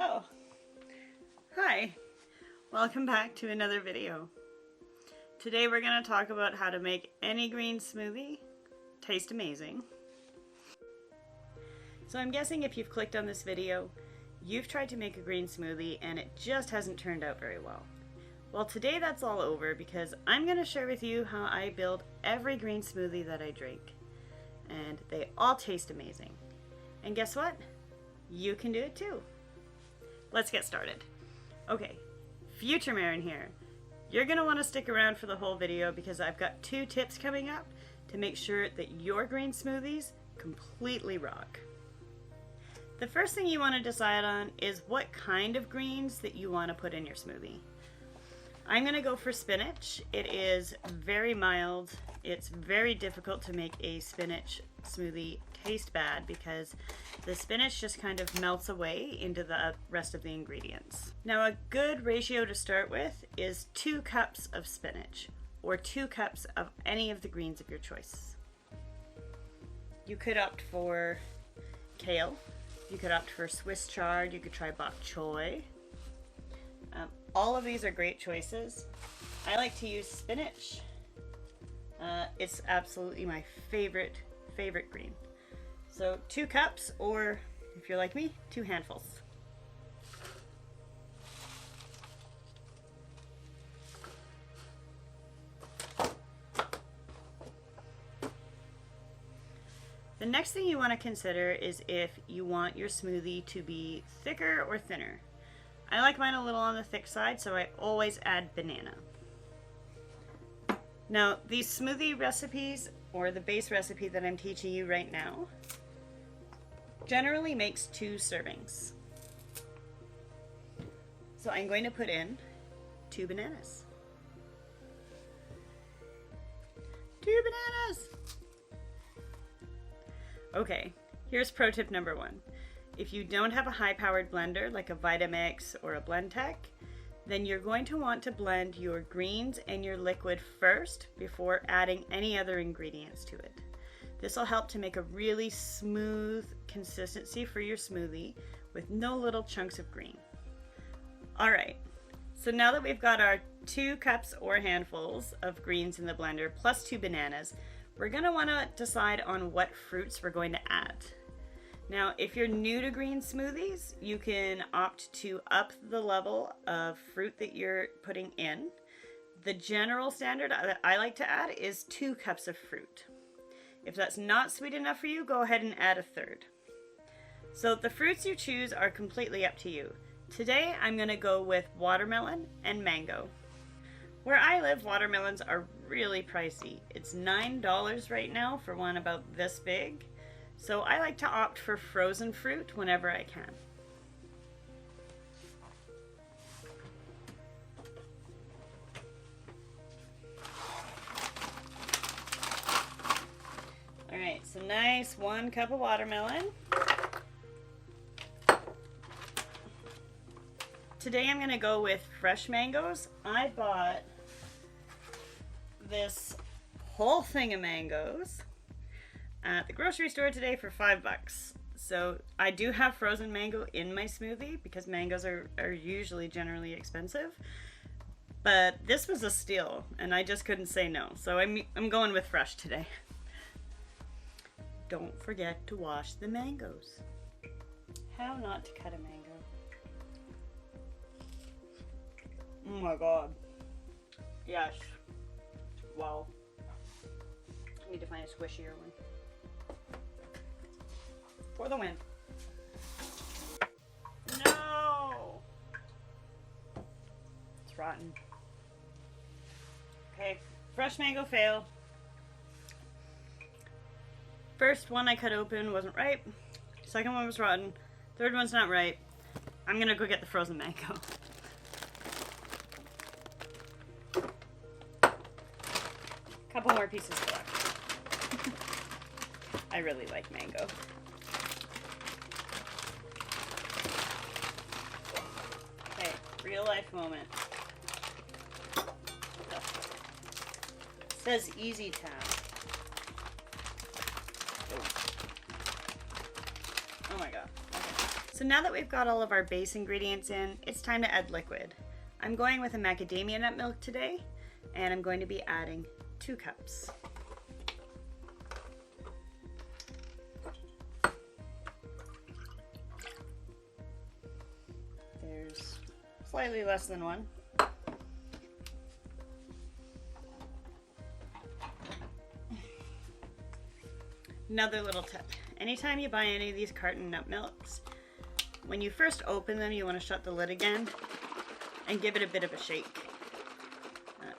Oh, hi. Welcome back to another video. Today we're going to talk about how to make any green smoothie taste amazing. So I'm guessing if you've clicked on this video, you've tried to make a green smoothie and it just hasn't turned out very well. Well, today that's all over because I'm going to share with you how I build every green smoothie that I drink. And they all taste amazing. And guess what? You can do it too. Let's get started. Okay, future Marin here. You're going to want to stick around for the whole video because I've got 2 tips coming up to make sure that your green smoothies completely rock. The first thing you want to decide on is what kind of greens that you want to put in your smoothie. I'm going to go for spinach. It is very mild. It's very difficult to make a spinach smoothie taste bad because the spinach just kind of melts away into the rest of the ingredients. Now a good ratio to start with is 2 cups of spinach or 2 cups of any of the greens of your choice. You could opt for kale, you could opt for Swiss chard, you could try bok choy. All of these are great choices. I like to use spinach. It's absolutely my favorite green. So 2 cups, or if you're like me, 2 handfuls. The next thing you want to consider is if you want your smoothie to be thicker or thinner. I like mine a little on the thick side, so I always add banana. Now, these smoothie recipes, or the base recipe that I'm teaching you right now, generally makes 2 servings. So I'm going to put in 2 bananas. 2 bananas! Okay, here's pro tip number 1. If you don't have a high-powered blender like a Vitamix or a Blendtec, then you're going to want to blend your greens and your liquid first before adding any other ingredients to it. This will help to make a really smooth consistency for your smoothie with no little chunks of green. Alright, so now that we've got our 2 cups or handfuls of greens in the blender plus 2 bananas, we're going to want to decide on what fruits we're going to add. Now, if you're new to green smoothies, you can opt to up the level of fruit that you're putting in. The general standard that I like to add is 2 cups of fruit. If that's not sweet enough for you, go ahead and add a 1/3. So the fruits you choose are completely up to you. Today, I'm going to go with watermelon and mango. Where I live, watermelons are really pricey. It's $9 right now for one about this big. So I like to opt for frozen fruit whenever I can. Alright, so nice 1 cup of watermelon. Today I'm going to go with fresh mangoes. I bought this whole thing of mangoes at the grocery store today for $5. So I do have frozen mango in my smoothie because mangoes are usually generally expensive. But this was a steal and I just couldn't say no. So I'm going with fresh today. Don't forget to wash the mangoes. How not to cut a mango. Oh my god. Yes. Wow. I need to find a squishier one. For the win. No! It's rotten. Okay, fresh mango fail. First one I cut open wasn't right. Second one was rotten. Third one's not right. I'm gonna go get the frozen mango. Couple more pieces left. I really like mango. Okay, real life moment. It says easy tap. Oh my god. Okay. So now that we've got all of our base ingredients in, it's time to add liquid. I'm going with a macadamia nut milk today, and I'm going to be adding 2 cups. There's slightly less than 1. Another little tip. Anytime you buy any of these carton nut milks, when you first open them, you want to shut the lid again and give it a bit of a shake.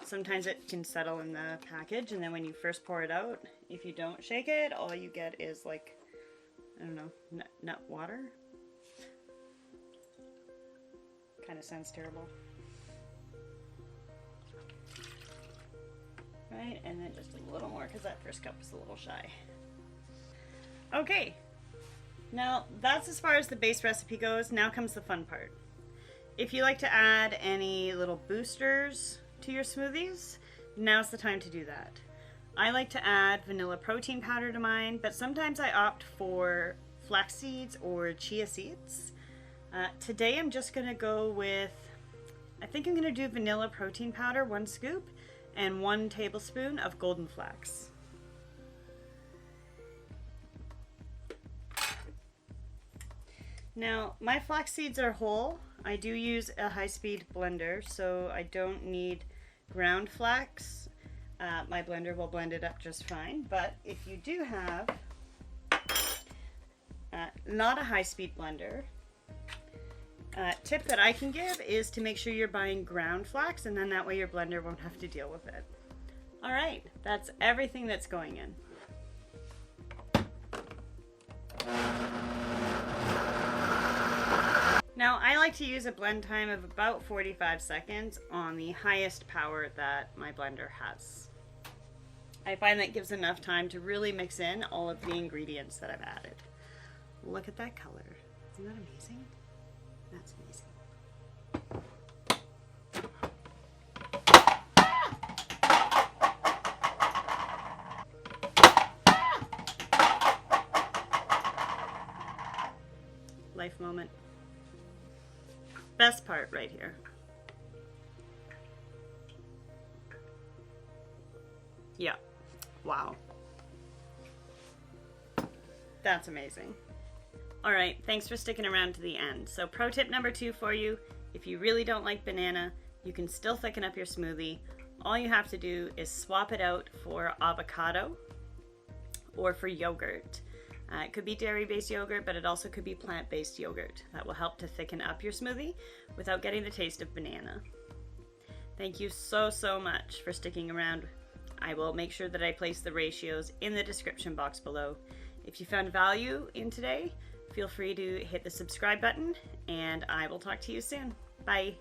Sometimes it can settle in the package, and then when you first pour it out, if you don't shake it, all you get is like, I don't know, nut water. Kind of sounds terrible. Right, and then just a little more because that first cup was a little shy. Okay, now that's as far as the base recipe goes. Now comes the fun part. If you like to add any little boosters to your smoothies, now's the time to do that. I like to add vanilla protein powder to mine, but sometimes I opt for flax seeds or chia seeds. Today I'm just going to go with, I think I'm going to do vanilla protein powder, 1 scoop, and 1 tablespoon of golden flax. Now, my flax seeds are whole. I do use a high-speed blender, so I don't need ground flax. My blender will blend it up just fine, but if you do have not a high-speed blender, tip that I can give is to make sure you're buying ground flax, and then that way your blender won't have to deal with it. All right, that's everything that's going in. Now, I like to use a blend time of about 45 seconds on the highest power that my blender has. I find that gives enough time to really mix in all of the ingredients that I've added. Look at that color. Isn't that amazing? That's amazing. Life moment. Best part right here. Yeah. Wow. That's amazing. All right, thanks for sticking around to the end. So pro tip number 2 for you, if you really don't like banana, you can still thicken up your smoothie. All you have to do is swap it out for avocado or for yogurt. It could be dairy-based yogurt, but it also could be plant-based yogurt. That will help to thicken up your smoothie without getting the taste of banana. Thank you so much for sticking around. I will make sure that I place the ratios in the description box below. If you found value in today, feel free to hit the subscribe button, and I will talk to you soon. Bye.